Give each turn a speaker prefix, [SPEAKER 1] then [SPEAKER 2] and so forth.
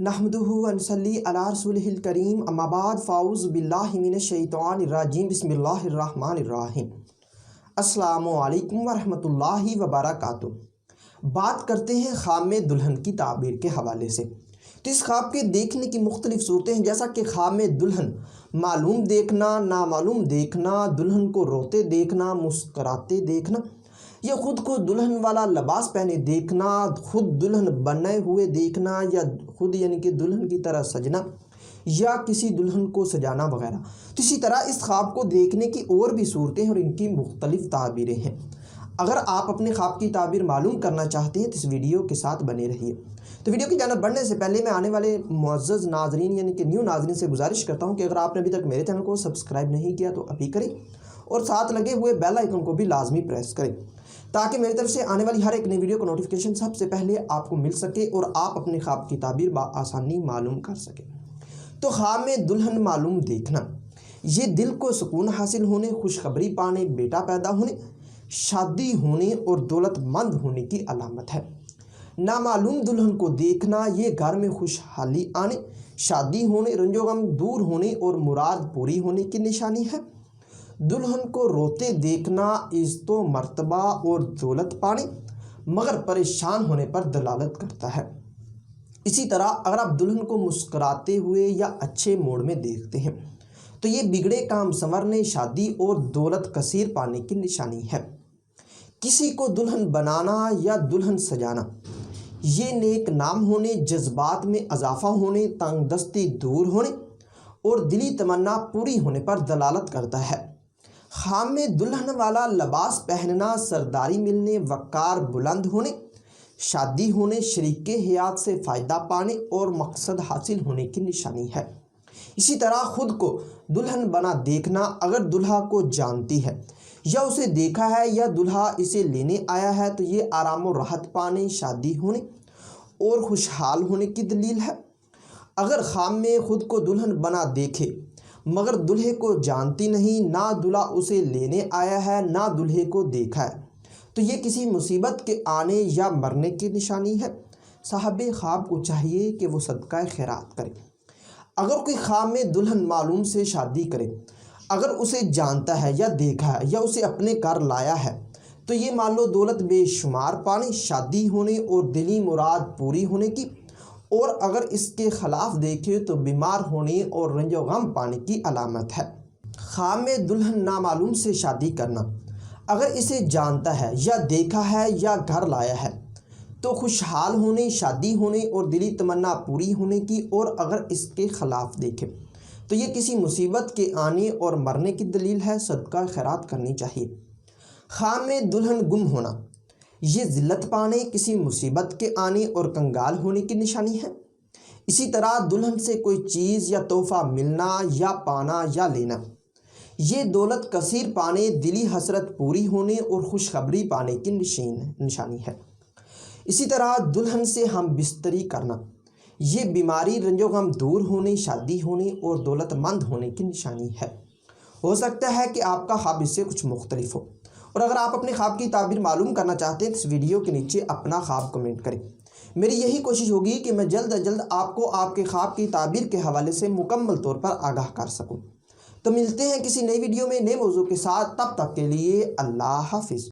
[SPEAKER 1] نحمدہ و نصلی علی رسولہ الکریم اما بعد فاعوذ باللہ من الشیطان الرجیم بسم اللہ الرحمن الرحیم۔ السلام علیکم ورحمۃ اللہ وبرکاتہ۔ بات کرتے ہیں خواب میں دلہن کی تعبیر کے حوالے سے۔ تو اس خواب کے دیکھنے کی مختلف صورتیں ہیں، جیسا کہ خواب میں دلہن معلوم دیکھنا، نامعلوم دیکھنا، دلہن کو روتے دیکھنا، مسکراتے دیکھنا، یا خود کو دلہن والا لباس پہنے دیکھنا، خود دلہن بنے ہوئے دیکھنا، یا خود یعنی کہ دلہن کی طرح سجنا، یا کسی دلہن کو سجانا وغیرہ۔ تو اسی طرح اس خواب کو دیکھنے کی اور بھی صورتیں ہیں اور ان کی مختلف تعبیریں ہیں۔ اگر آپ اپنے خواب کی تعبیر معلوم کرنا چاہتے ہیں تو اس ویڈیو کے ساتھ بنے رہیے۔ تو ویڈیو کی جانب بڑھنے سے پہلے میں آنے والے معزز ناظرین یعنی کہ نیو ناظرین سے گزارش کرتا ہوں کہ اگر آپ نے ابھی تک میرے چینل کو سبسکرائب نہیں کیا تو ابھی کریں، اور ساتھ لگے ہوئے بیل آئیکن کو بھی لازمی پریس کریں تاکہ میری طرف سے آنے والی ہر ایک نئی ویڈیو کا نوٹیفیکیشن سب سے پہلے آپ کو مل سکے اور آپ اپنے خواب کی تعبیر بآسانی معلوم کر سکیں۔ تو خواب میں دلہن معلوم دیکھنا یہ دل کو سکون حاصل ہونے، خوشخبری پانے، بیٹا پیدا ہونے، شادی ہونے اور دولت مند ہونے کی علامت ہے۔ نامعلوم دلہن کو دیکھنا یہ گھر میں خوشحالی آنے، شادی ہونے، رنج و غم دور ہونے اور مراد پوری ہونے کی نشانی ہے۔ دلہن کو روتے دیکھنا عزت و مرتبہ اور دولت پانے مگر پریشان ہونے پر دلالت کرتا ہے۔ اسی طرح اگر آپ دلہن کو مسکراتے ہوئے یا اچھے موڈ میں دیکھتے ہیں تو یہ بگڑے کام سنورنے، شادی اور دولت کثیر پانے کی نشانی ہے۔ کسی کو دلہن بنانا یا دلہن سجانا یہ نیک نام ہونے، جذبات میں اضافہ ہونے، تنگ دستی دور ہونے اور دلی تمنا پوری ہونے پر دلالت کرتا ہے۔ خواب میں دلہن والا لباس پہننا سرداری ملنے، وقار بلند ہونے، شادی ہونے، شریک حیات سے فائدہ پانے اور مقصد حاصل ہونے کی نشانی ہے۔ اسی طرح خود کو دلہن بنا دیکھنا اگر دلہا کو جانتی ہے یا اسے دیکھا ہے یا دلہا اسے لینے آیا ہے تو یہ آرام و راحت پانے، شادی ہونے اور خوشحال ہونے کی دلیل ہے۔ اگر خواب میں خود کو دلہن بنا دیکھے مگر دلہے کو جانتی نہیں، نہ دلہا اسے لینے آیا ہے نہ دلہے کو دیکھا ہے تو یہ کسی مصیبت کے آنے یا مرنے کی نشانی ہے۔ صاحب خواب کو چاہیے کہ وہ صدقہ خیرات کرے۔ اگر کوئی خواب میں دلہن معلوم سے شادی کرے، اگر اسے جانتا ہے یا دیکھا ہے یا اسے اپنے گھر لایا ہے تو یہ مال و دولت بے شمار پانے، شادی ہونے اور دلی مراد پوری ہونے کی، اور اگر اس کے خلاف دیکھے تو بیمار ہونے اور رنج و غم پانے کی علامت ہے۔ خواب میں دلہن نامعلوم سے شادی کرنا اگر اسے جانتا ہے یا دیکھا ہے یا گھر لایا ہے تو خوشحال ہونے، شادی ہونے اور دلی تمنا پوری ہونے کی، اور اگر اس کے خلاف دیکھے تو یہ کسی مصیبت کے آنے اور مرنے کی دلیل ہے، صدقہ خیرات کرنی چاہیے۔ خواب میں دلہن گم ہونا یہ ذلت پانے، کسی مصیبت کے آنے اور کنگال ہونے کی نشانی ہے۔ اسی طرح دلہن سے کوئی چیز یا تحفہ ملنا یا پانا یا لینا یہ دولت کثیر پانے، دلی حسرت پوری ہونے اور خوشخبری پانے کی نشانی ہے۔ اسی طرح دلہن سے ہم بستری کرنا یہ بیماری، رنج و غم دور ہونے، شادی ہونے اور دولت مند ہونے کی نشانی ہے۔ ہو سکتا ہے کہ آپ کا خواب اس سے کچھ مختلف ہو، اور اگر آپ اپنے خواب کی تعبیر معلوم کرنا چاہتے ہیں تو اس ویڈیو کے نیچے اپنا خواب کمنٹ کریں۔ میری یہی کوشش ہوگی کہ میں جلد از جلد آپ کو آپ کے خواب کی تعبیر کے حوالے سے مکمل طور پر آگاہ کر سکوں۔ تو ملتے ہیں کسی نئی ویڈیو میں نئے موضوع کے ساتھ، تب تک کے لیے اللہ حافظ۔